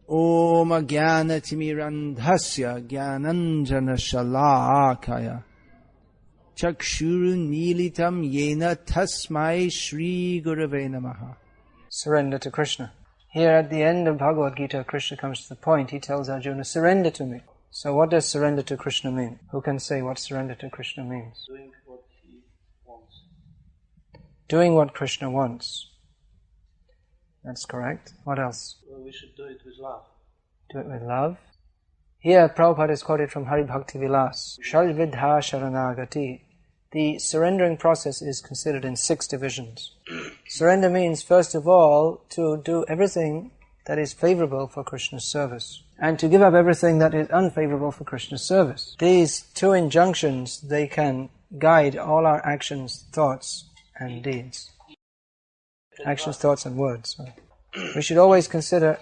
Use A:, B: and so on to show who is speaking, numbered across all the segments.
A: Om Jnana Timirandhasya Jnananjana Shalakaya Chakshurun Militam Yena Tasmai Shri Gurave Namaha. Surrender to Krishna. Here at the end of Bhagavad-gita, Krishna comes to the point. He tells Arjuna, surrender to me. So what does surrender to Krishna mean? Who can say what surrender to Krishna means?
B: Doing what he wants.
A: Doing what Krishna wants. That's correct. What else?
B: Well, we should do it with love.
A: Do it with love. Here, Prabhupada is quoted from Hari Bhakti Vilas. Shalvidha Sharanagati. The surrendering process is considered in 6 divisions. Surrender means, first of all, to do everything that is favorable for Krishna's service, and to give up everything that is unfavorable for Krishna's service. These 2 injunctions, they can guide all our actions, thoughts, and deeds. Actions, thoughts, and words. We should always consider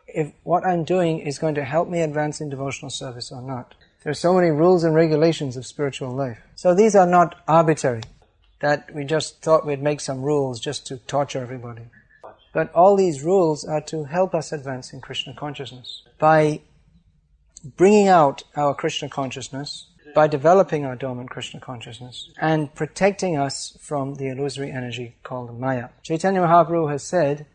A: if what I'm doing is going to help me advance in devotional service or not. There are so many rules and regulations of spiritual life. So these are not arbitrary, that we just thought we'd make some rules just to torture everybody. But all these rules are to help us advance in Krishna consciousness. By bringing out our Krishna consciousness, by developing our dormant Krishna consciousness, and protecting us from the illusory energy called Maya. Chaitanya Mahaprabhu has said,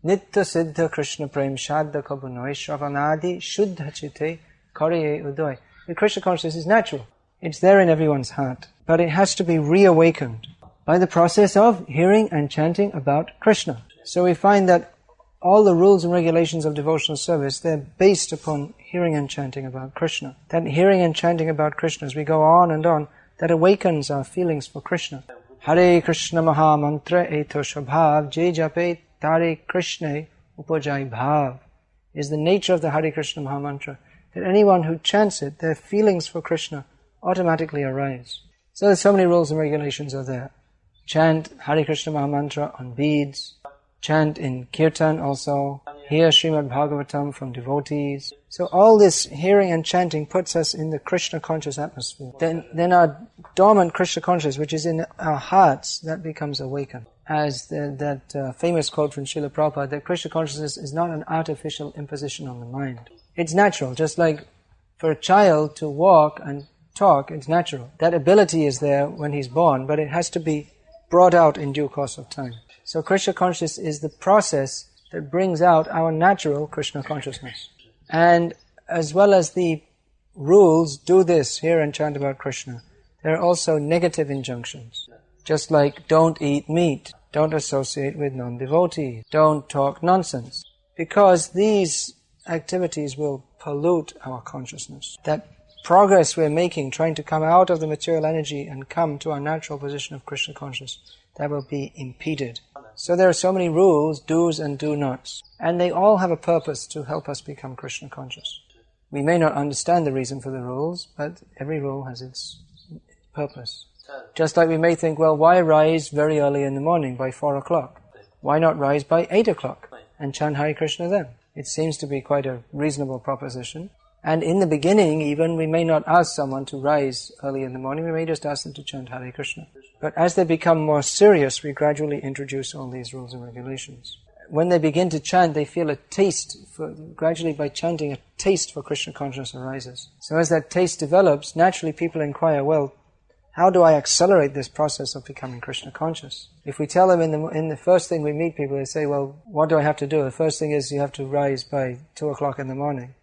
A: Nitya Siddha Krishna Prem Shadda Kabunoi Shravanadi Shuddha Chitte Kariye Udoy. The Krishna consciousness is natural. It's there in everyone's heart. But it has to be reawakened by the process of hearing and chanting about Krishna. So we find that all the rules and regulations of devotional service, they're based upon hearing and chanting about Krishna. That hearing and chanting about Krishna, as we go on and on, that awakens our feelings for Krishna. Hare Krishna Maha Mantra Eto Shabhav Je Jape Tare Krishna Upajai Bhav is the nature of the Hare Krishna Maha Mantra. That anyone who chants it, their feelings for Krishna automatically arise. So there's so many rules and regulations are there. Chant Hare Krishna Maha Mantra on beads, chant in kirtan also, hear Srimad Bhagavatam from devotees. So all this hearing and chanting puts us in the Krishna conscious atmosphere. Then our dormant Krishna consciousness, which is in our hearts, that becomes awakened. As that famous quote from Srila Prabhupada, that Krishna consciousness is not an artificial imposition on the mind. It's natural, just like for a child to walk and talk, it's natural. That ability is there when he's born, but it has to be brought out in due course of time. So Krishna consciousness is the process that brings out our natural Krishna consciousness. And as well as the rules, do this, hear and chant about Krishna, there are also negative injunctions. Just like don't eat meat, don't associate with non-devotees, don't talk nonsense. Because these activities will pollute our consciousness. That progress we're making, trying to come out of the material energy and come to our natural position of Krishna consciousness, that will be impeded. So there are so many rules, do's and do nots. And they all have a purpose to help us become Krishna conscious. We may not understand the reason for the rules, but every rule has its purpose. Just like we may think, well, why rise very early in the morning by 4 o'clock? Why not rise by 8 o'clock and chant Hare Krishna then? It seems to be quite a reasonable proposition. And in the beginning, even, we may not ask someone to rise early in the morning, we may just ask them to chant Hare Krishna. But as they become more serious, we gradually introduce all these rules and regulations. When they begin to chant, they feel a taste, gradually by chanting, a taste for Krishna consciousness arises. So as that taste develops, naturally people inquire, well, how do I accelerate this process of becoming Krishna conscious? If we tell them in the first thing we meet people, they say, well, what do I have to do? The first thing is you have to rise by 2 o'clock in the morning.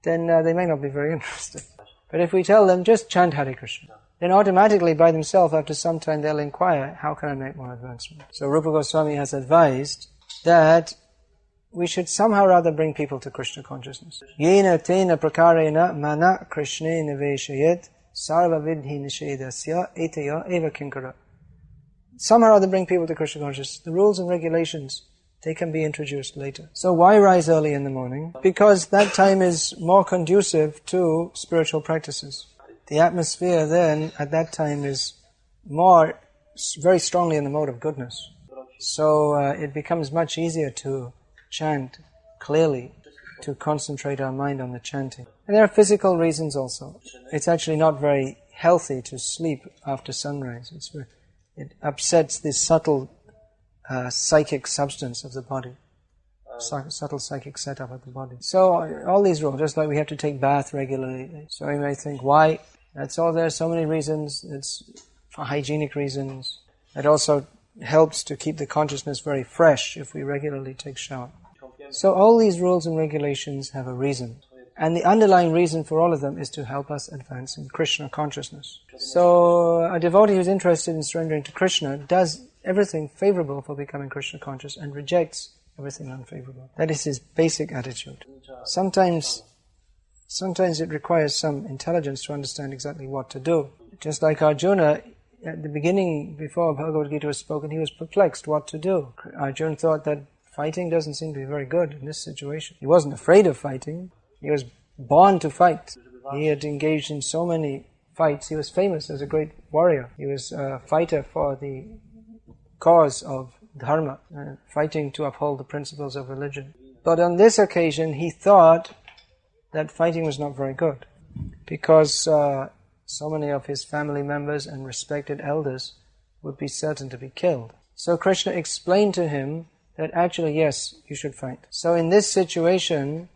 A: Then they may not be very interested. But if we tell them, just chant Hare Krishna, then automatically by themselves after some time they'll inquire, how can I make more advancement? So Rupa Goswami has advised that we should somehow rather bring people to Krishna consciousness. Yena tena prakarena mana krishne niveshayet sarva vidhi nishedasya etaya eva kinkara. Somehow or other bring people to Krishna consciousness. The rules and regulations, they can be introduced later. So why rise early in the morning? Because that time is more conducive to spiritual practices. The atmosphere then, at that time, is more, very strongly in the mode of goodness. So it becomes much easier to chant clearly, to concentrate our mind on the chanting. And there are physical reasons also. It's actually not very healthy to sleep after sunrise. It upsets this subtle psychic substance of the body. subtle psychic setup of the body. So all these rules, just like we have to take bath regularly. So you may think, why? That's all. There are so many reasons. It's for hygienic reasons. It also helps to keep the consciousness very fresh if we regularly take shower. So all these rules and regulations have a reason. And the underlying reason for all of them is to help us advance in Krishna consciousness. So a devotee who's interested in surrendering to Krishna does everything favorable for becoming Krishna conscious and rejects everything unfavorable. That is his basic attitude. Sometimes it requires some intelligence to understand exactly what to do. Just like Arjuna, at the beginning, before Bhagavad-gita was spoken, he was perplexed what to do. Arjuna thought that fighting doesn't seem to be very good in this situation. He wasn't afraid of fighting. He was born to fight. He had engaged in so many fights. He was famous as a great warrior. He was a fighter for the cause of dharma, fighting to uphold the principles of religion. But on this occasion, he thought that fighting was not very good, because so many of his family members and respected elders would be certain to be killed. So Krishna explained to him that actually, yes, you should fight. So in this situation,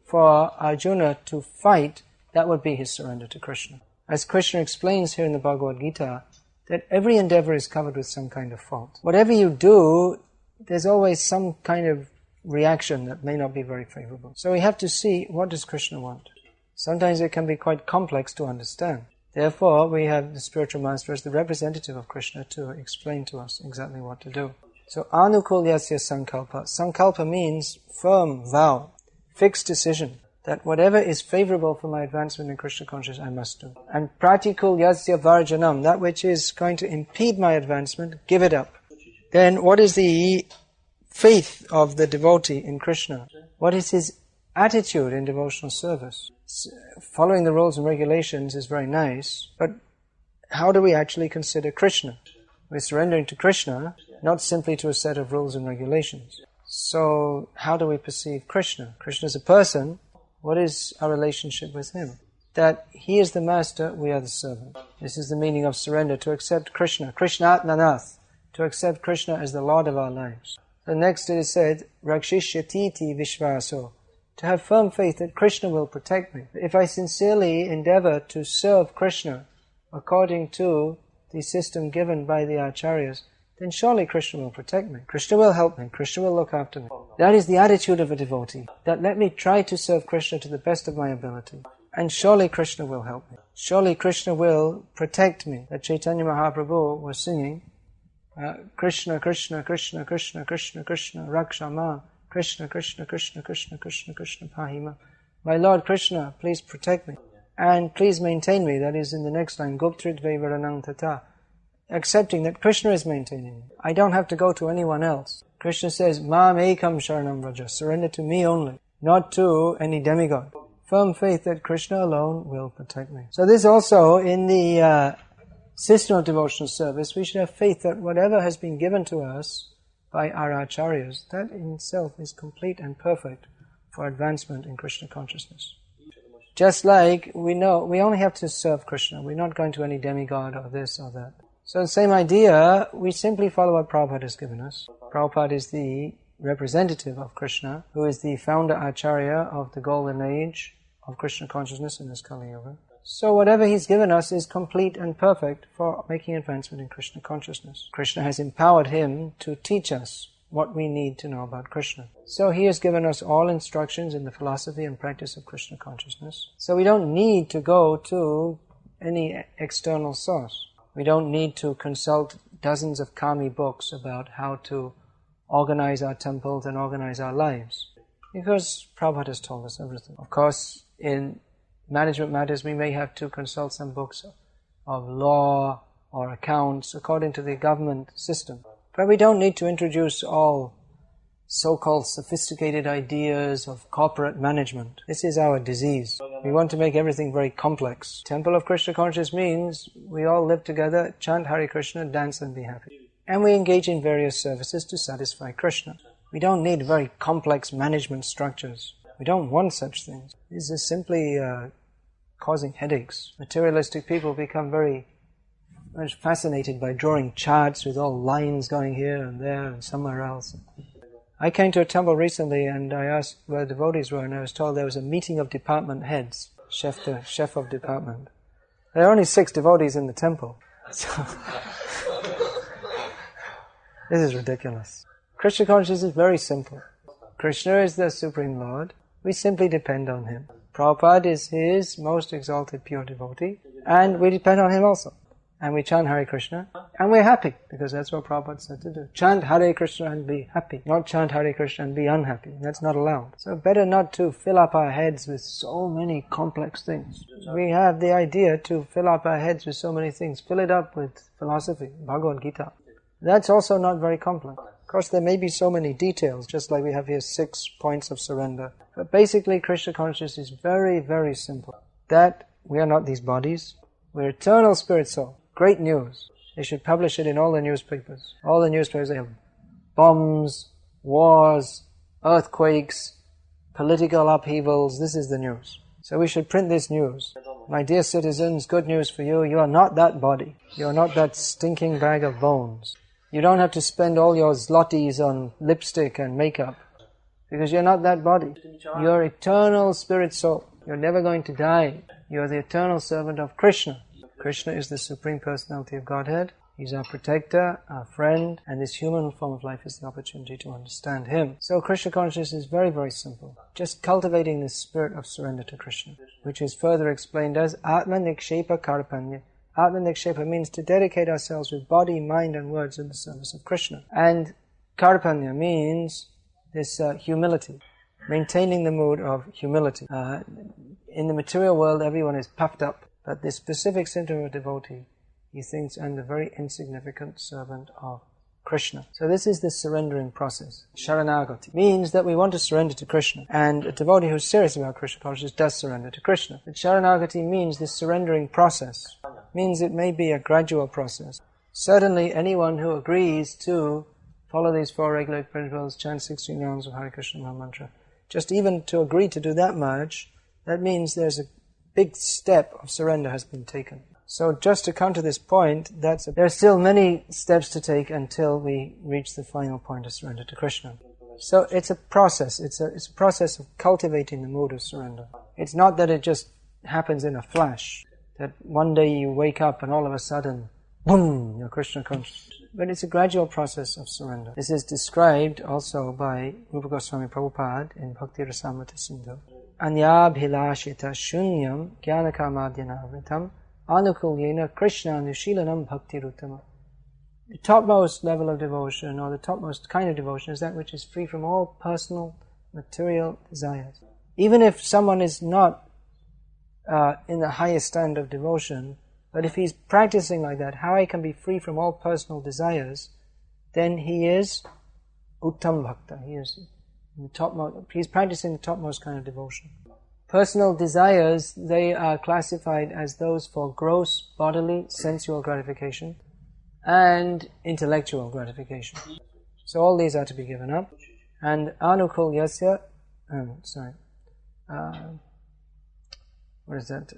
A: for Arjuna to fight, that would be his surrender to Krishna. As Krishna explains here in the Bhagavad-gita, that every endeavor is covered with some kind of fault. Whatever you do, there's always some kind of reaction that may not be very favorable. So we have to see, what does Krishna want? Sometimes it can be quite complex to understand. Therefore, we have the spiritual master as the representative of Krishna to explain to us exactly what to do. So, anukulyasya sankalpa. Sankalpa means firm vow, fixed decision, that whatever is favorable for my advancement in Krishna consciousness, I must do. And pratikulyasya varjanam, that which is going to impede my advancement, give it up. Then, what is the faith of the devotee in Krishna? What is his attitude in devotional service? Following the rules and regulations is very nice, but how do we actually consider Krishna? We're surrendering to Krishna, not simply to a set of rules and regulations. So, how do we perceive Krishna? Krishna is a person. What is our relationship with him? That he is the master, we are the servant. This is the meaning of surrender, to accept Krishna, Krishnatmanath, to accept Krishna as the Lord of our lives. The next it is said, Rakshishyatiti Vishvaso, to have firm faith that Krishna will protect me. If I sincerely endeavor to serve Krishna according to the system given by the acharyas, then surely Krishna will protect me. Krishna will help me. Krishna will look after me. That is the attitude of a devotee. That let me try to serve Krishna to the best of my ability. And surely Krishna will help me. Surely Krishna will protect me. That Chaitanya Mahaprabhu was singing, Krishna, Krishna, Krishna, Krishna, Krishna, Krishna, Raksha Ma. Krishna, Krishna, Krishna, Krishna, Krishna, Krishna, Pahima. My Lord Krishna, please protect me. And please maintain me. That is in the next line, Guptritve Varanang Tata. Accepting that Krishna is maintaining me. I don't have to go to anyone else. Krishna says, Mam ekam sharanam vraja. Surrender to me only, not to any demigod. Firm faith that Krishna alone will protect me. So this also, in the system of devotional service, we should have faith that whatever has been given to us by our acharyas, that in itself is complete and perfect for advancement in Krishna consciousness. Just like we know, we only have to serve Krishna. We're not going to any demigod or this or that. So the same idea, we simply follow what Prabhupada has given us. Prabhupada is the representative of Krishna, who is the founder acharya of the golden age of Krishna consciousness in this Kali Yuga. So whatever he's given us is complete and perfect for making advancement in Krishna consciousness. Krishna has empowered him to teach us what we need to know about Krishna. So he has given us all instructions in the philosophy and practice of Krishna consciousness. So we don't need to go to any external source. We don't need to consult dozens of kami books about how to organize our temples and organize our lives, because Prabhupada has told us everything. Of course, in management matters, we may have to consult some books of law or accounts according to the government system. But we don't need to introduce all so-called sophisticated ideas of corporate management. This is our disease. We want to make everything very complex. Temple of Krishna Consciousness means we all live together, chant Hare Krishna, dance and be happy. And we engage in various services to satisfy Krishna. We don't need very complex management structures. We don't want such things. This is simply causing headaches. Materialistic people become very fascinated by drawing charts with all lines going here and there and somewhere else. I came to a temple recently and I asked where the devotees were, and I was told there was a meeting of department heads, chef of department. There are only 6 devotees in the temple. So this is ridiculous. Krishna consciousness is very simple. Krishna is the Supreme Lord. We simply depend on Him. Prabhupada is His most exalted pure devotee, and we depend on Him also. And we chant Hare Krishna, and we're happy, because that's what Prabhupada said to do. Chant Hare Krishna and be happy, not chant Hare Krishna and be unhappy. That's not allowed. So better not to fill up our heads with so many complex things. We have the idea to fill up our heads with so many things. Fill it up with philosophy, Bhagavad-gita. That's also not very complex. Of course, there may be so many details, just like we have here 6 points of surrender. But basically, Krishna consciousness is very, very simple. That we are not these bodies. We're eternal spirit soul. Great news. They should publish it in all the newspapers. All the newspapers, they have bombs, wars, earthquakes, political upheavals. This is the news. So we should print this news. My dear citizens, good news for you. You are not that body. You are not that stinking bag of bones. You don't have to spend all your zlotys on lipstick and makeup, because you're not that body. You're eternal spirit soul. You're never going to die. You're the eternal servant of Krishna. Krishna is the Supreme Personality of Godhead. He's our protector, our friend, and this human form of life is the opportunity to understand Him. So Krishna consciousness is very, very simple. Just cultivating this spirit of surrender to Krishna, which is further explained as Atma Nikshepa Karpanya. Atma Nikshepa means to dedicate ourselves with body, mind and words in the service of Krishna. And Karpanya means this humility, maintaining the mood of humility. In the material world, everyone is puffed up. But this specific symptom of a devotee, he thinks, I'm the very insignificant servant of Krishna. So this is the surrendering process. Sharanagati means that we want to surrender to Krishna. And a devotee who's serious about Krishna consciousness does surrender to Krishna. But Sharanagati means this surrendering process. Means it may be a gradual process. Certainly anyone who agrees to follow these 4 regular principles, chant 16 rounds of Hare Krishna Maha Mantra, just even to agree to do that much, that means there's a big step of surrender has been taken. So just to come to this point, there are still many steps to take until we reach the final point of surrender to Krishna. So it's a process. It's a process of cultivating the mood of surrender. It's not that it just happens in a flash, that one day you wake up and all of a sudden, boom, your Krishna consciousness. But it's a gradual process of surrender. This is described also by Rupa Goswami Prabhupada in Bhakti Rasamrita Sindhu. Anyabhilashita shunyam jnanakamadhyanavritam anukulyena Krishna nushilanam bhakti ruttama. The topmost level of devotion, or the topmost kind of devotion, is that which is free from all personal, material desires. Even if someone is not in the highest stand of devotion, but if he's practicing like that, how he can be free from all personal desires, then he is uttam bhakta. He's practicing the topmost kind of devotion. Personal desires, they are classified as those for gross bodily sensual gratification and intellectual gratification. So all these are to be given up. And anukul yasya, what is that?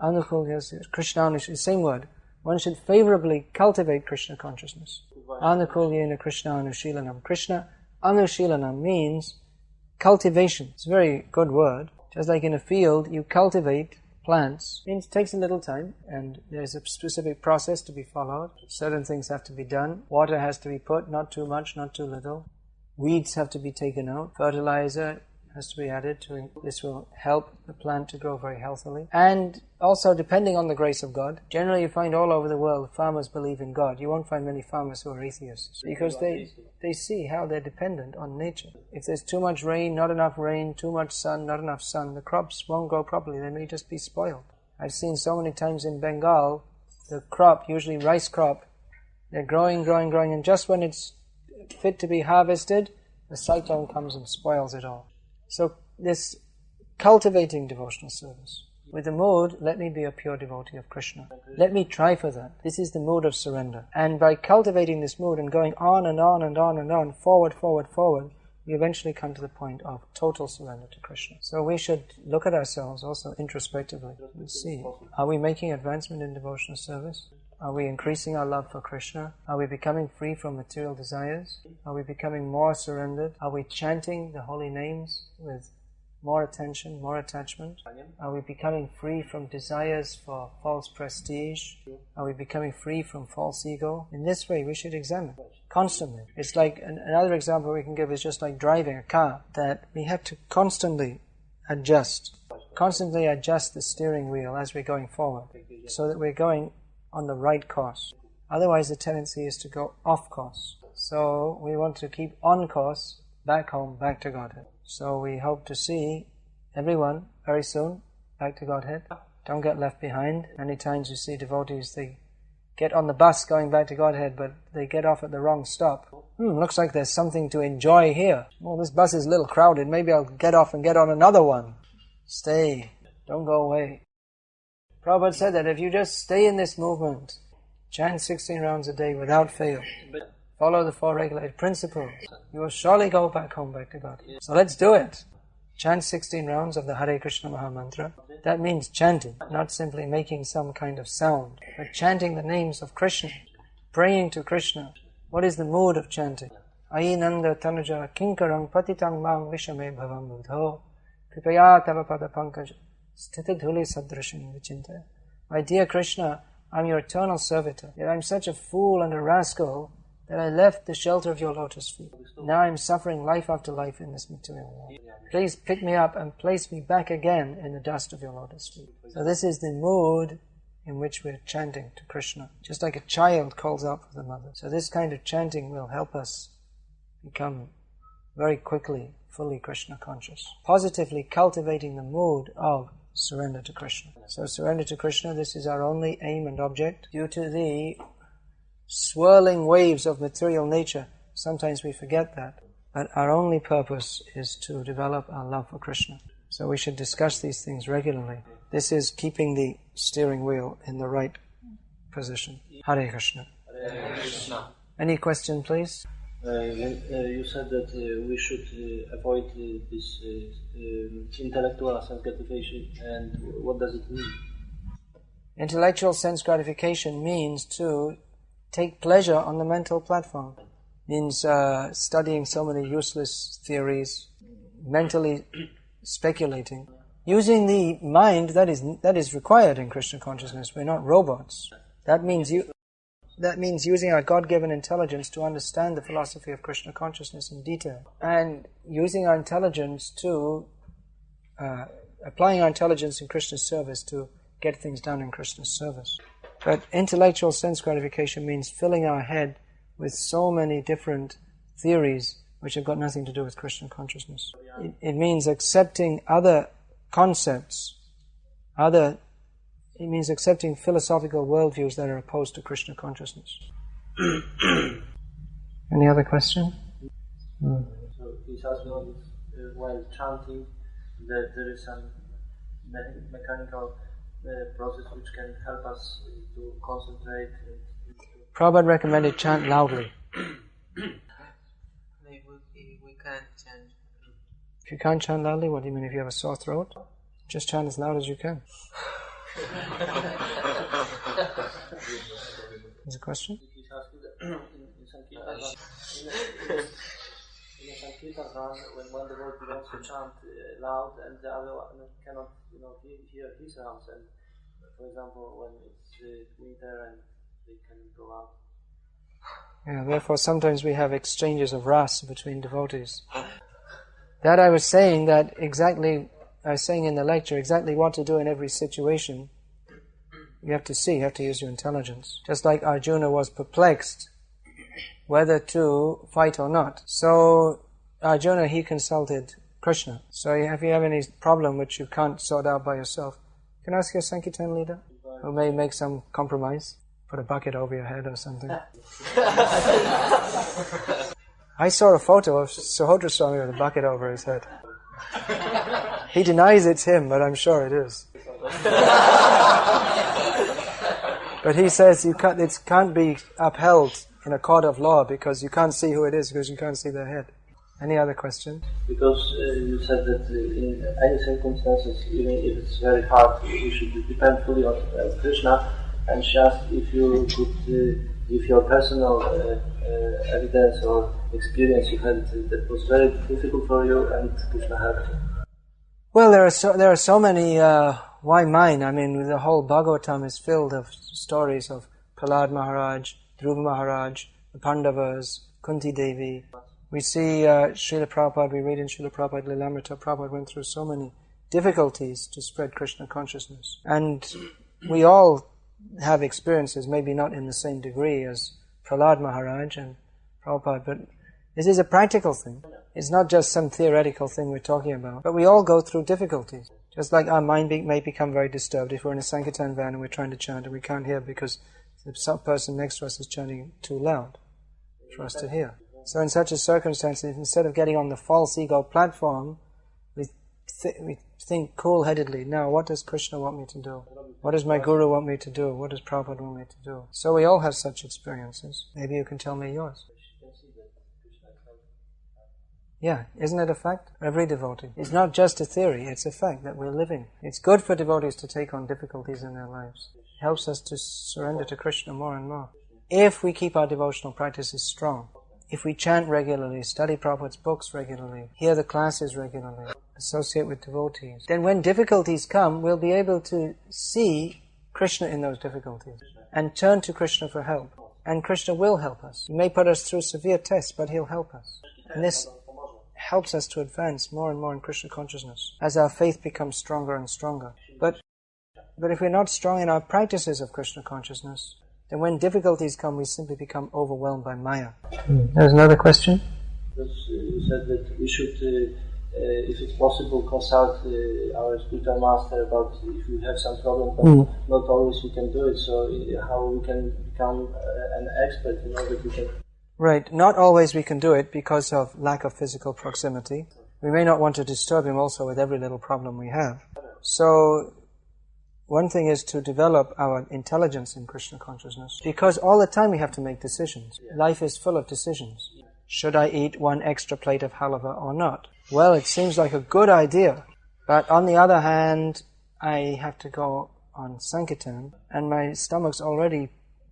A: Anukul yasya, Krishna, same word. One should favorably cultivate Krishna consciousness. Anukul yena Krishna anushilanam. Krishna Anushilanam means cultivation. It's a very good word. Just like in a field, you cultivate plants. It takes a little time, and there's a specific process to be followed. Certain things have to be done. Water has to be put, not too much, not too little. Weeds have to be taken out. Fertilizer has to be added. This will help the plant to grow very healthily. And also, depending on the grace of God, generally you find all over the world farmers believe in God. You won't find many farmers who are atheists, because they see how they're dependent on nature. If there's too much rain, not enough rain, too much sun, not enough sun, the crops won't grow properly. They may just be spoiled. I've seen so many times in Bengal, the crop, usually rice crop, they're growing, and just when it's fit to be harvested, the cyclone comes and spoils it all. So this cultivating devotional service, with the mood, let me be a pure devotee of Krishna. Let me try for that. This is the mood of surrender. And by cultivating this mood and going on and on and on and on, forward, we eventually come to the point of total surrender to Krishna. So we should look at ourselves also introspectively and see, are we making advancement in devotional service? Are we increasing our love for Krishna? Are we becoming free from material desires? Are we becoming more surrendered? Are we chanting the holy names with more attention, more attachment? Are we becoming free from desires for false prestige? Are we becoming free from false ego? In this way, we should examine constantly. It's like another example we can give is just like driving a car, that we have to constantly adjust the steering wheel as we're going forward, so that we're going on the right course. Otherwise, the tendency is to go off course. So we want to keep on course, back home, back to Godhead. So we hope to see everyone very soon back to Godhead. Don't get left behind. Many times you see devotees, they get on the bus going back to Godhead, but they get off at the wrong stop. Looks like there's something to enjoy here. Well, this bus is a little crowded. Maybe I'll get off and get on another one. Stay. Don't go away. Prabhupada said that if you just stay in this movement, chant 16 rounds a day without fail, follow the 4 regulated principles, you will surely go back home, back to God. So let's do it. Chant 16 rounds of the Hare Krishna Maha Mantra. That means chanting, not simply making some kind of sound, but chanting the names of Krishna, praying to Krishna. What is the mood of chanting? Ainanda tanuja kinkarang patitang mang vishame bhavam buddho kripaya tava pada pankaj sthita dhuli sadrashin vichintaya. My dear Krishna, I'm your eternal servitor, yet I'm such a fool and a rascal that I left the shelter of your lotus feet. Now I'm suffering life after life in this material world. Please pick me up and place me back again in the dust of your lotus feet. So this is the mood in which we're chanting to Krishna, just like a child calls out for the mother. So this kind of chanting will help us become very quickly fully Krishna conscious, positively cultivating the mood of surrender to Krishna. So surrender to Krishna, this is our only aim and object. Due to the swirling waves of material nature, sometimes we forget that. But our only purpose is to develop our love for Krishna. So we should discuss these things regularly. This is keeping the steering wheel in the right position. Hare Krishna.
B: Hare Krishna.
A: Any question, please?
B: You said that we should avoid this intellectual sense gratification, and what does it mean?
A: Intellectual sense gratification means to take pleasure on the mental platform. Means studying so many useless theories, mentally speculating, using the mind that is required in Krishna consciousness. We're not robots. That means using our God-given intelligence to understand the philosophy of Krishna consciousness in detail, and using our intelligence to applying our intelligence in Krishna's service to get things done in Krishna's service. But intellectual sense gratification means filling our head with so many different theories which have got nothing to do with Krishna consciousness. It means accepting other concepts, it means accepting philosophical worldviews that are opposed to Krishna consciousness. Any other question?
B: So he's asking while chanting that there is some mechanical process which can help us to concentrate.
A: Prabhupada recommended chant loudly.
C: We can't chant.
A: If you can't chant loudly, what do you mean? If you have a sore throat? Just chant as loud as you can. Is a question?
B: He's asking in some kirtans, when the Lord wants to chant loud and the other one cannot hear his sounds, and for example when it's winter and they can go out.
A: Yeah, therefore sometimes we have exchanges of rasa between devotees. That I was saying in the lecture exactly what to do in every situation. You have to use your intelligence. Just like Arjuna was perplexed whether to fight or not. So Arjuna, he consulted Krishna. So if you have any problem which you can't sort out by yourself, you can ask your Sankirtan leader, who may make some compromise. Put a bucket over your head or something. I saw a photo of Sahodra Swami with a bucket over his head. He denies it's him, but I'm sure it is. But he says it can't be upheld in a court of law because you can't see who it is because you can't see their head. Any other questions?
B: Because you said that in any circumstances, even if it's very hard, you should depend fully on Krishna. and she asked if you could give your personal evidence or experience you had that was very difficult for you and Krishna helped you.
A: Well, there are so many. Why mine? I mean, the whole Bhagavatam is filled of stories of Prahlad Maharaj, Dhruva Maharaj, the Pandavas, Kunti Devi. We see Srila Prabhupada, we read in Srila Prabhupada Lilamrita, Prabhupada went through so many difficulties to spread Krishna consciousness. And we all have experiences, maybe not in the same degree as Prahlad Maharaj and Prabhupada, but this is a practical thing. It's not just some theoretical thing we're talking about. But we all go through difficulties. Just like our mind may become very disturbed if we're in a Sankirtan van and we're trying to chant and we can't hear because the person next to us is chanting too loud for us to hear. So in such a circumstance, instead of getting on the false ego platform, we think cool-headedly, now what does Krishna want me to do? What does my Guru want me to do? What does Prabhupada want me to do? So we all have such experiences. Maybe you can tell me yours. Yeah, isn't it a fact? Every devotee. It's not just a theory, it's a fact that we're living. It's good for devotees to take on difficulties in their lives. It helps us to surrender to Krishna more and more. If we keep our devotional practices strong, if we chant regularly, study Prabhupada's books regularly, hear the classes regularly, associate with devotees, then when difficulties come, we'll be able to see Krishna in those difficulties and turn to Krishna for help. And Krishna will help us. He may put us through severe tests, but He'll help us. And this helps us to advance more and more in Krishna consciousness as our faith becomes stronger and stronger. But if we're not strong in our practices of Krishna consciousness, then when difficulties come, we simply become overwhelmed by Maya. There's another question?
B: Because you said that we should, if it's possible, consult our spiritual master about if we have some problem, but not always we can do it, so how we can become an expert, that we can...
A: Right, not always we can do it because of lack of physical proximity. We may not want to disturb him also with every little problem we have. So, one thing is to develop our intelligence in Krishna consciousness, because all the time we have to make decisions. Life is full of decisions. Should I eat one extra plate of halava or not? Well, it seems like a good idea, but on the other hand, I have to go on Sankirtan, and my stomach's already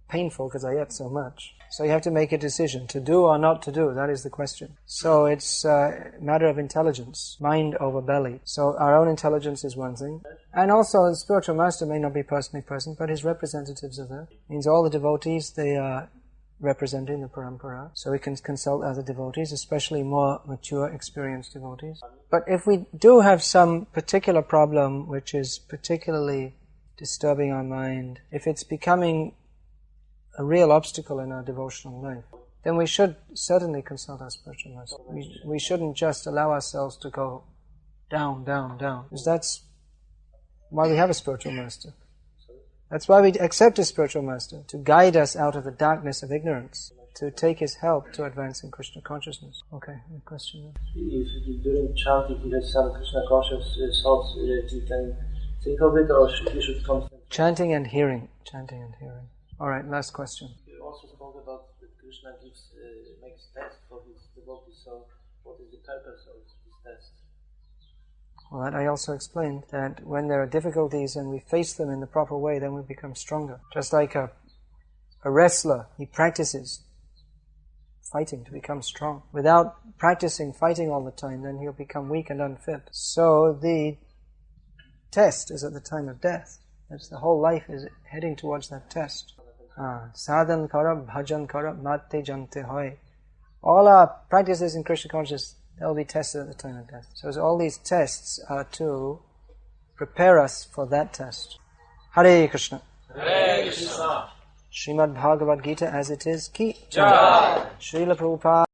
A: painful because I ate so much. So you have to make a decision, to do or not to do, that is the question. So it's a matter of intelligence, mind over belly. So our own intelligence is one thing. And also the spiritual master may not be personally present, but his representatives are there. It means all the devotees, they are representing the parampara. So we can consult other devotees, especially more mature, experienced devotees. But if we do have some particular problem which is particularly disturbing our mind, if it's becoming a real obstacle in our devotional life, then we should certainly consult our spiritual master. We shouldn't just allow ourselves to go down, down, down. Because that's why we have a spiritual master. That's why we accept a spiritual master, to guide us out of the darkness of ignorance, to take his help to advance in Krishna consciousness. Okay, any question?
B: If during chanting you have some Krishna conscious thoughts, you can think of it, or you should constantly...
A: Chanting and hearing. Chanting and hearing. Alright, last question.
B: You also spoke about that Krishna makes tests for his devotees, so what is the purpose of this test?
A: Well, that I also explained, that when there are difficulties and we face them in the proper way, then we become stronger. Just like a wrestler, he practices fighting to become strong. Without practicing fighting all the time, then he'll become weak and unfit. So the test is at the time of death. That's the whole life is heading towards that test. Sadhan kara, bhajan kara, mate jante hoy. All our practices in Krishna consciousness, they'll be tested at the time of death. So all these tests are to prepare us for that test. Hare Krishna.
C: Hare Krishna.
A: Srimad Bhagavad-gita as it is, ki jai. Srila Prabhupada.